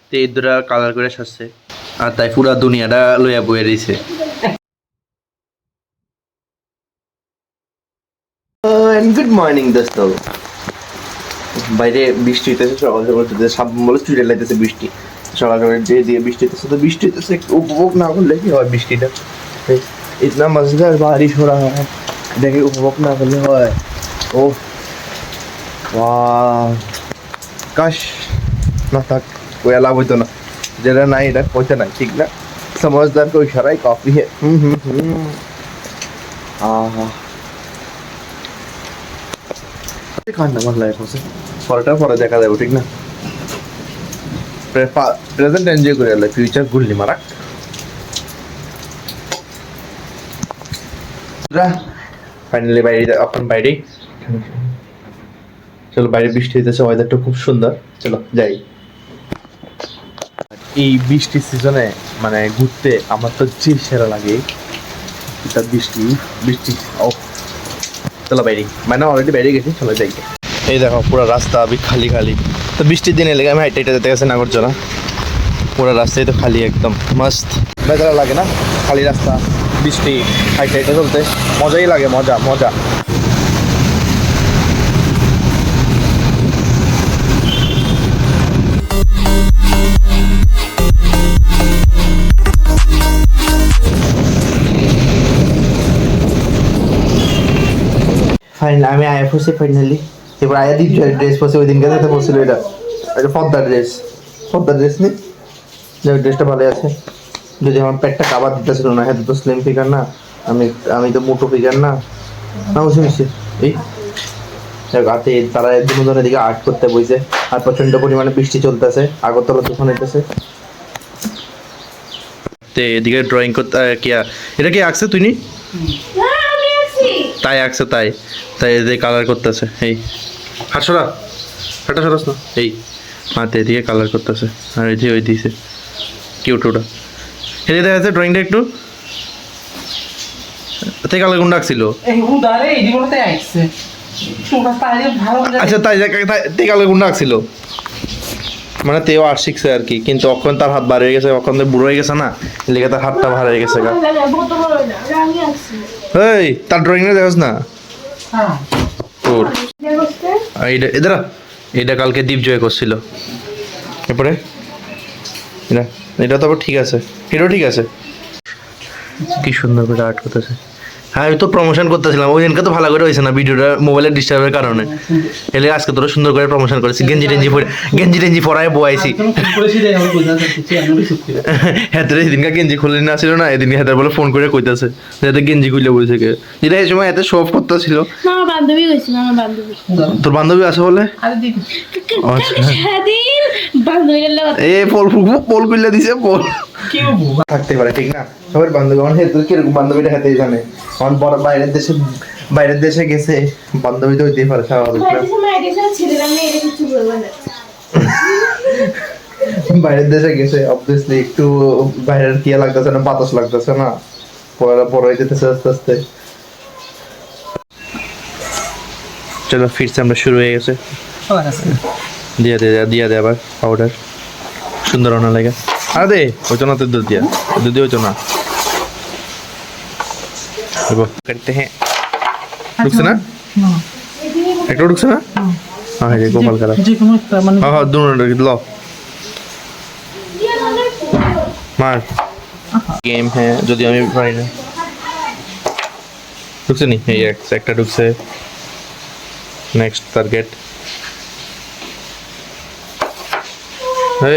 তে এই দুটা কালার করে সাজছে আর তাই পুরা দুনিয়াটা লইয়া বয়ে দিছে। গুড মর্নিং দোস্ত। বাইরে বৃষ্টি হইতেছে, সকাল সকাল উঠতেছে, সাবন বলে চুড়ে লাইতেছে বৃষ্টি। সকাল সকাল যে দিয়ে বৃষ্টি হইতেছে, তো বৃষ্টি হইতেছে একটু উপভোগ না করলে কি হয় বৃষ্টিটা? ইতনা মজেদার বারিশ हो रहा है, দেখে উপভোগ না করলে হয়? ও वाह, কাশ না থাক, कोई लाभ হইতো না। যেটা নাই এটা হইতে নাই, ঠিক না? समझदार को इशारा ही काफी है। आहा, खाना मत लायक हो से পরটা পরে দেখা যাবে, ঠিক না? প্রেজেন্ট এনজয় করে আলে, ফিউচার গুল্লি মারা। ফাইনালি বাইরে, এখন বাইরে চলো, বাইরে বৃষ্টি হইতেছে, ওয়েদারটা খুব সুন্দর, চলো যাই। এই বৃষ্টির সিজনে মানে ঘুরতে আমার তো যে সেরা লাগে এটা বৃষ্টি বৃষ্টি। ও চলো বাইরে, মানে অলরেডি বাইরে গেছি, চলো যাই। এই দেখো পুরো রাস্তা আবি খালি খালি, তো বৃষ্টির দিনে লেগে আমি হাইটে হাইটে যেতে গেছে না করছো না, পুরো রাস্তায় তো খালি, একদম মাস্ত বেজারা লাগে না? খালি রাস্তা, বৃষ্টি, হাইটে হাইটে চলতে মজাই লাগে, মজা মজা। ফাইনালি আমি আয়া পড়ছি, ফাইনালি এবার আয়া দিই ড্রেস পরছি, ওই দিনকে যেতে পড়ছিল, এটা এটা ফর্দার ড্রেস নি, যে ড্রেসটা ভালো আছে। যদি আমার পেটটা কাবার দিতেছিল না, হ্যাঁ তো স্লিম ফিগার না, আমি তো মোটো ফিগার না, না বুঝে নিচ্ছি। এই রাতে তারা দুজনের দিকে আর্ট করতে বইছে, আর প্রচন্ড পরিমাণে বৃষ্টি চলতেছে, আগরতলা তুফান হইতেছে। এদিকে ড্রয়িং করতে এটা কি আঁকছে তুই নি? তাই আঁকছে, তাই এদিকে কালার করতেছে। এই হাটসরা হাটা সরাস না, এই মাতে এদিকে কালার করতেছে, আর এদিকে ওই দিয়েছে কিউট ওটা। এদিকে দেখা যাচ্ছে ড্রয়িংটা একটু তাই কালার কোনটা আঁকছিল? আচ্ছা তাই তাই কালার কোনটা আঁকছিল, মানে তেও আর্ট শিখছে আর কি, কিন্তু অখন তার হাত বার হয়ে গেছে, অখন তো বুড়ো হয়ে গেছে না, লেগে তার হাতটা ভার হয়ে গেছে। এই তার ড্রয়িংটা দেখোস না তোর? এদারা এটা কালকে দীপজয় করছিল, এরপরে এটা তো আবার ঠিক আছে, এটাও ঠিক আছে। কি সুন্দর করে আর্ট করতেছে। হ্যাঁ আমি তো প্রমোশন করতেছিলাম, ওই দিনকে তো ভালো করে হয়েছে না ভিডিওটা, মোবাইলের ডিস্টার্বের কারণে। এলে আজকে তোরা সুন্দর করে প্রমোশন করেছি, গেঞ্জি টেঞ্জি পরায় বয়াইছি। হ্যাঁ তোর এদিনকে গেঞ্জি খুলে না ছিল না, এদিনকে হাতের বলে ফোন করে কইতেছে যাতে গেঞ্জি খুলে বলছে কে, যেটা এই সময় এত শো অফ করতেছিল। তোর বান্ধবী আছে বলে এ পোল খুলে দিছে, পোল থাকতে পারে, ঠিক না? সবার বান্ধবী আমার হেতু কিরকম বান্ধবীটা হাতেই জানে, আমার বড় বাইরের দেশে গেছে, বান্ধবী তো হইতেই পারে স্বাভাবিক। বাইরের দেশে গেছে অবভিয়াসলি একটু বাইরের কি লাগতেছে না, বাতাস লাগতেছে না, বড় হয়ে যেতেছে আস্তে আস্তে। চলো ফিরছে, আমরা শুরু হয়ে গেছে। দিয়া দে আবার পাউডার, সুন্দর না লাগে। আরে দে হইতো না, তো দুধ হইতো না। হ্যাঁ ঢুকছে না, একটা ঢুকছে না, হ্যাঁ গোপাল কালার, হ্যাঁ দুটো ল মার গেম। হ্যাঁ যদি আমি পারি না, ঢুকছে নি, এই একটা ঢুকছে, নেক্সট টার্গেট।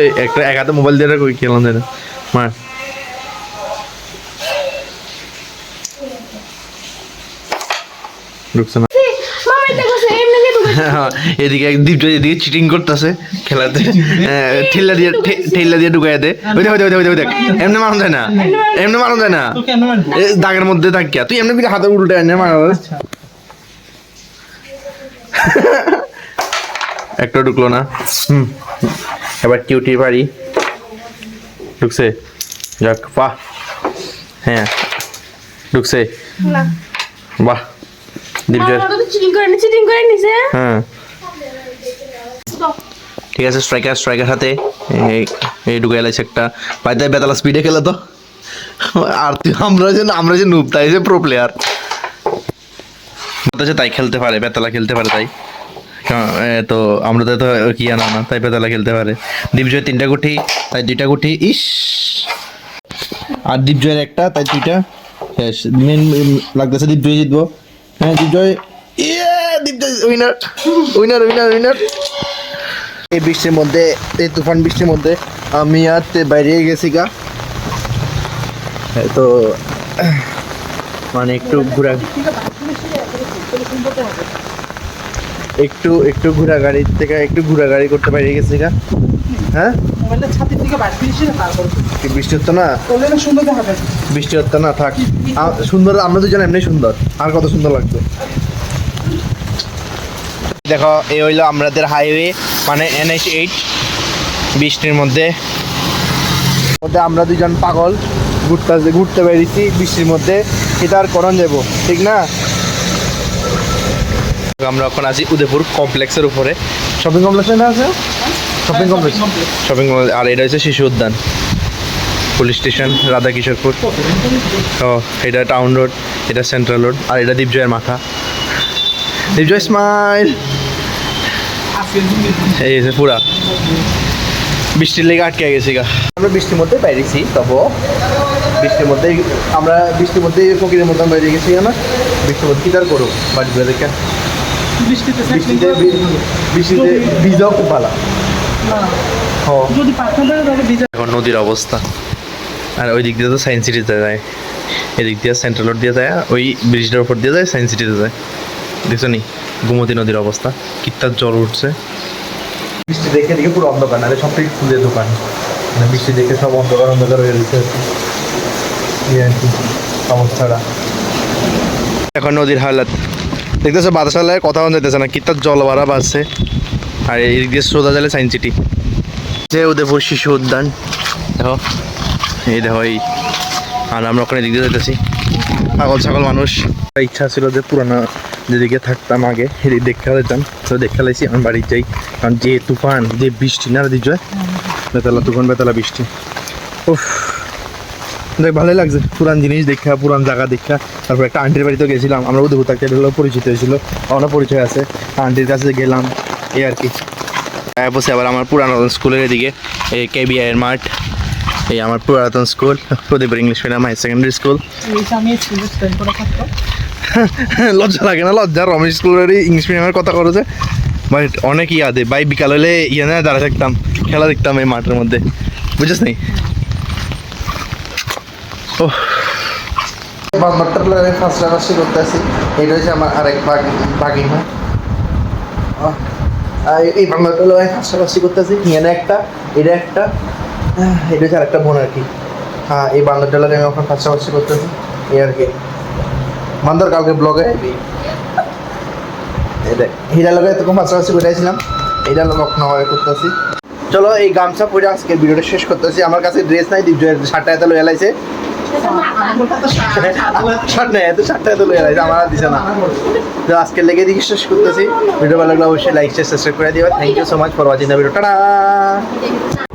এই একটা এক হাতে মোবাইল দিয়ে কই খেলাম না, মার ঢুকছে না। এদিকে দীপটা এদিকে চিটিং করতেছে খেলাতে, ঠেলা দিয়ে ঢুকাই দে, এমনি মারুন যায় না, এমনি মারুন যায় না, দাগের মধ্যে থাকিয়া তুই এমনি হাতে উল্টে এনে মারা। একটা ঢুকলো না, এবার কিউটি বাড়ি ঢুকছে, যাক বাহ, হ্যাঁ ঢুকছে বাহ, দীপজয় হ্যাঁ ঠিক আছে স্ট্রাইকার হাতে এই ঢুকে এলাইছে একটা বাইতে বেতালা স্পিডে খেলে তো আর আমরা যে নুব তাই যে প্রো প্লেয়ার তাই খেলতে পারে বেতালা খেলতে পারে তাই তো আমরা তো কি আনা না তাই বেতালা খেলতে পারে দীপজয় 3টা গুটি তাই 2টা গুটি ইস আর দীপজয়ের একটা তাই 2টা শেষ মেন লাগতেছে দীপজয় জিতবো হ্যাঁ দীপজয় দীপজয় উইনার এই বৃষ্টির মধ্যে এই তুফান বৃষ্টির মধ্যে আমি আর বাইরে গেছি গা তো মানে একটু ঘোরা একটু ঘোরাগাড়ি থেকে একটু ঘোরাগাড়ি করতে বাইরে গেছি গা হ্যাঁ বৃষ্টি হতো না বৃষ্টি হতো না থাক সুন্দর আমরা দুজন এমনি সুন্দর আর কত সুন্দর লাগতো দেখো এই হইলো আমাদের হাইওয়ে মানে NH8 বৃষ্টির মধ্যে আমরা দুজন পাগল ঘুরতে বেরিয়েছি বৃষ্টির মধ্যে এটা আর করণ যাবো ঠিক না আমরা এখন আছি উদয়পুর কমপ্লেক্সের উপরে শপিং কমপ্লেক্স না আছে শপিং কমপ্লেক্স আর এটা হচ্ছে শিশু উদ্যান পুলিশ স্টেশন রাধা কিশোরপুর ও এটা টাউন রোড এটা সেন্ট্রাল রোড আর এটা দীপজয়ের মাথা দীপজয় স্মাইল এই যে পুরা বৃষ্টির লেগে আটকে গেছি গা আমরা বৃষ্টির মধ্যে বাইরেছি তবু বৃষ্টির মধ্যে আমরা বৃষ্টির মধ্যে ফকিরের মতন বাইরে গেছি না বৃষ্টির মধ্যে কি তার করো বাড়ি ঘুরে দেখে বৃষ্টিতে ভিজাও খুব ভালো এখন নদীর অবস্থা আর ওই দিক দিয়ে তো সায়েন্স সিটিতে যায় এদিক দিয়ে সেন্ট্রাল রোড দিয়ে যায় ওই ব্রিজটার উপর দিয়ে যায় সায়েন্স সিটিতে যায় দেখছো নি গোমতী নদীর অবস্থা কিত্তার জল উঠছে বৃষ্টি দেখে পুরো অন্ধকার নাহলে সব থেকে ফুলের দোকান মানে বৃষ্টি দেখে সব অন্ধকার হয়ে রয়েছে সমস্যাটা এখন নদীর হালাত দেখতেছো বাতাসালায় কথা যেতেছে না কিত্তার জল বাড়া বাড়ছে আর এই দিক দিয়ে সোজা গেলে সায়েন্স সিটি যে উদয়পুর শিশু উদ্যান দেখো এই আর আমরা ওখানে দিক দিয়ে যেতেছি ছাগল মানুষ ইচ্ছা ছিল যে পুরানো যেদিকে থাকতাম আগে সেদিক দেখে যেতাম তো দেখে লাইছি আমার বাড়ির যাই কারণ যে তুফান যে বৃষ্টি না দিক যায় বেতালা তুফান বেতালা বৃষ্টি উফ দেখ ভালোই লাগছে পুরান জিনিস দেখা পুরান জায়গা দেখা তারপর একটা আন্টির বাড়িতে গেছিলাম আমরা উদয়পুর থাকতে পরিচিত হয়েছিল অনেক পরিচয় আছে আন্টির কাছে গেলাম এই আর কি বসে আবার আমার পুরানো স্কুলের এদিকে এই KBI এর মাঠ এই আমার পুরাতন স্কুল প্রদীপের English medium high secondary school লজ্জা লাগে না লজ্জা রমেশ স্কুলের ইংলিশ মিডিয়ামের কথা করেছে বাট অনেক ইয়াদে ভাই বিকাল হলে না দাঁড়া থাকতাম খেলা দেখতাম এই মাঠের মধ্যে বুঝছিস নি ও ফার্স্ট করতে আসি এটা হচ্ছে আমার আরেক ভাগিনা এই বাংলাটা ফার্স্ট করতে আসি এখানে একটা এটা একটা এটা হচ্ছে আরেকটা বোন আর কি হ্যাঁ এই বাংলাটা আমি এখন ফার্স্ট করতেছি এই আর কি মান্দার কালকে ব্লগে হিরা লগে এরকম পাশাপাশি বেরিয়েছিলাম এইটা লগ্ন করতেছি চলো এই গামছা পরে আজকের ভিডিওটা শেষ করতেছি আমার কাছে ড্রেস নাই শার্টটা এত লয়ে এলাইছে শার্ট নেই এত শার্টটা এত লয়ে এলাইছে আমার দিছে না তো আজকের লেগে দিকে শেষ করতেছি ভিডিও ভালো লাগলে অবশ্যই লাইক শেয়ার সাবস্ক্রাইব করে দিও thank you so much for watching the video tata